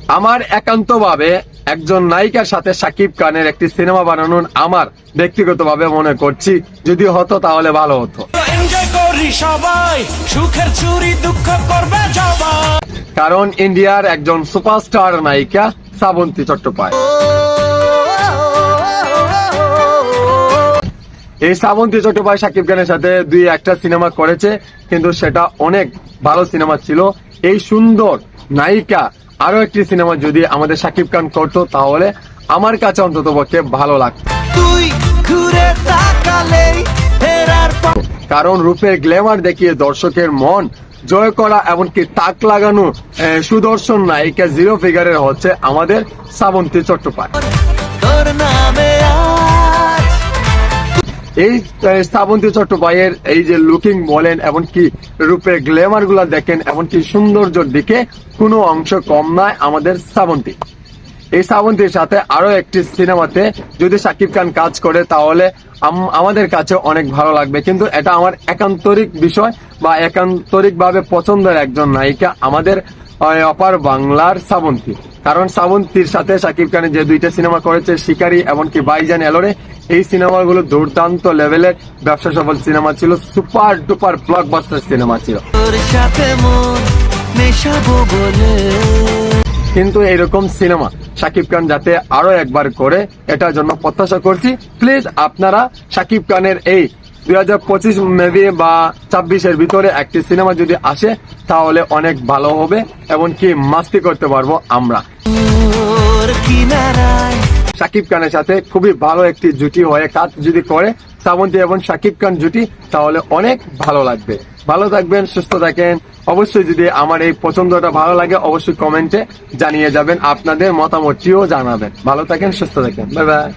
আমার একান্তভাবে একজন নায়িকার সাথে শাকিব খানের একটি সিনেমা বানানোর আমার ব্যক্তিগতভাবে মনে করছি যদি হতো তাহলে ভালো হতো। কারণ ইন্ডিয়ার একজন সুপারস্টার নায়িকা শ্রাবন্তী চট্টোপাধ্যায়। এই শ্রাবন্তী চট্টোপাধ্যায় শাকিব খানের সাথে দুই একটা সিনেমা করেছে, কিন্তু সেটা অনেক ভালো সিনেমা ছিল। এই সুন্দর নায়িকা আরো একটি সিনেমা যদি আমাদের শাকিব খান করতো তাহলে আমার কাছে অন্তত পক্ষে ভালো লাগতো। কারণ রূপের গ্ল্যামার দেখিয়ে দর্শকের মন জয় করা এমনকি তাক লাগানো সুদর্শন নায়িকা জিরো ফিগারের হচ্ছে আমাদের শ্রাবন্তী চট্টোপাধ্যায়। এই শ্রাবন্তী চট্টোপাধ্যায়ের এই যে লুকিং বলেন এমনকি রূপের গ্ল্যামার গুলা দেখেন, এমনকি সৌন্দর্যের দিকে কোনো অংশ কম নয় আমাদের শ্রাবন্তী। এই শ্রাবন্তীর সাথে আরো একটি সিনেমাতে যদি শাকিব খান কাজ করে তাহলে আমাদের কাছে অনেক ভালো লাগবে, কিন্তু এটা আমার একান্তরিক বিষয় বা একান্তরিক ভাবে পছন্দের একজন নায়িকা আমাদের অপার বাংলার শ্রাবন্তী। কারণ শ্রাবন্তীর সাথে শাকিব খানের যে দুইটা সিনেমা করেছে শিকারী এমনকি ভাইজান এলোরে, এই সিনেমাগুলো দুর্দান্ত লেভেলের ব্যবসা সফল সিনেমা ছিল, সুপার ডুপার ব্লকবাস্টার সিনেমা ছিল। কিন্তু এরকম সিনেমা শাকিব খান যাতে আরো একবার করে এটার জন্য প্রত্যাশা করছি। প্লিজ আপনারা শাকিব খানের এই 2025 মেবি বা 26-এর ভিতরে একটি সিনেমা যদি আসে তাহলে অনেক ভালো হবে, এমনকি মাস্তি করতে পারবো আমরা। শাকিব খানের সাথে খুবই ভালো একটি জুটি হয়ে কাজ যদি করে শ্রাবন্তী এবং শাকিব খান জুটি তাহলে অনেক ভালো লাগবে। ভালো থাকবেন, সুস্থ থাকেন। অবশ্যই যদি আমার এই পছন্দটা ভালো লাগে অবশ্যই কমেন্টে জানিয়ে যাবেন, আপনাদের মতামতটিও জানাবেন। ভালো থাকেন, সুস্থ থাকেন, বাই বাই।